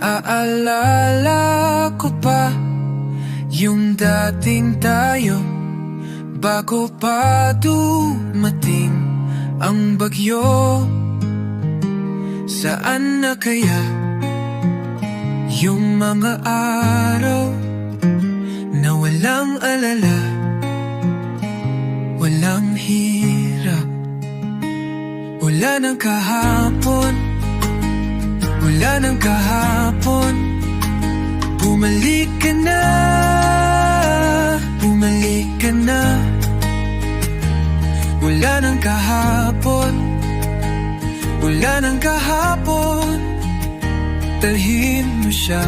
Naaalala ko pa yung dating tayo, bago pa dumating ang bagyo. Saan na kaya yung mga araw na walang alala, walang hirap? Wala ng kahapon, wala ng kahapon. Bumalik ka na, bumalik ka na. Wala ng kahapon, wala ng kahapon. Dalhin mo siya,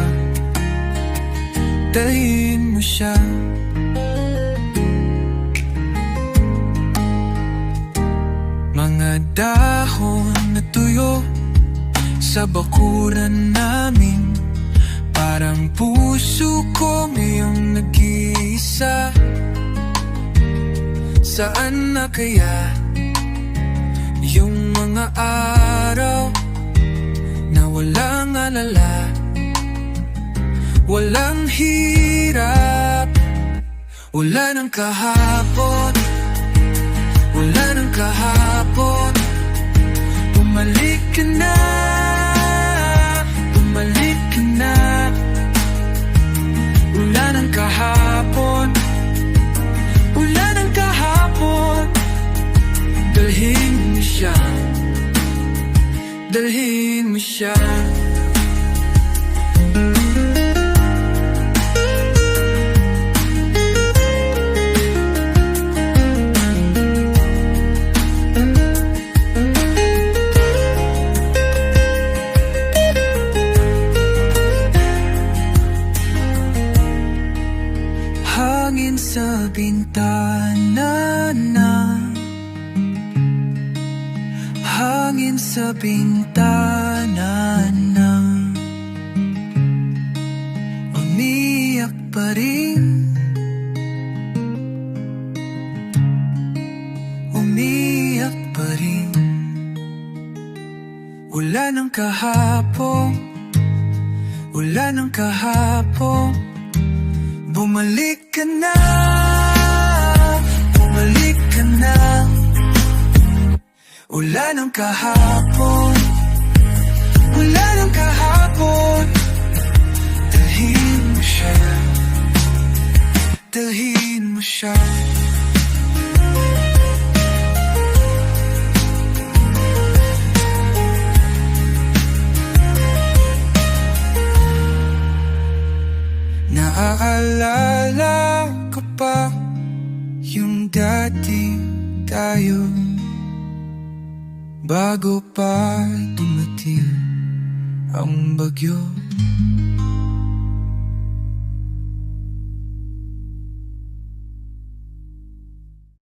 dalhin mo siya. Mga dahon na tuyo sa bakuran namin, parang puso ko ngayong nag-iisa. Saan na kaya yung mga araw na walang alala, walang hirap? Wala ng kahapon, wala ng kahapon. Bumalik ka na, bumalik ka na. Wala ng kahapon, wala ng kahapon. Dalhin mo siya, dalhin mo siya. Hangin sa bintana na, hangin sa bintana na, umiyak pa rin, umiyak pa rin. Wala ng kahapon, wala ng kahapon. Bumalik ka na, bumalik ka na. Wala ng kahapon, wala ng kahapon. Dalhin mo siya, dalhin mo siya. Naaalala ko pa yung dating tayo, bago pa dumating ang bagyo.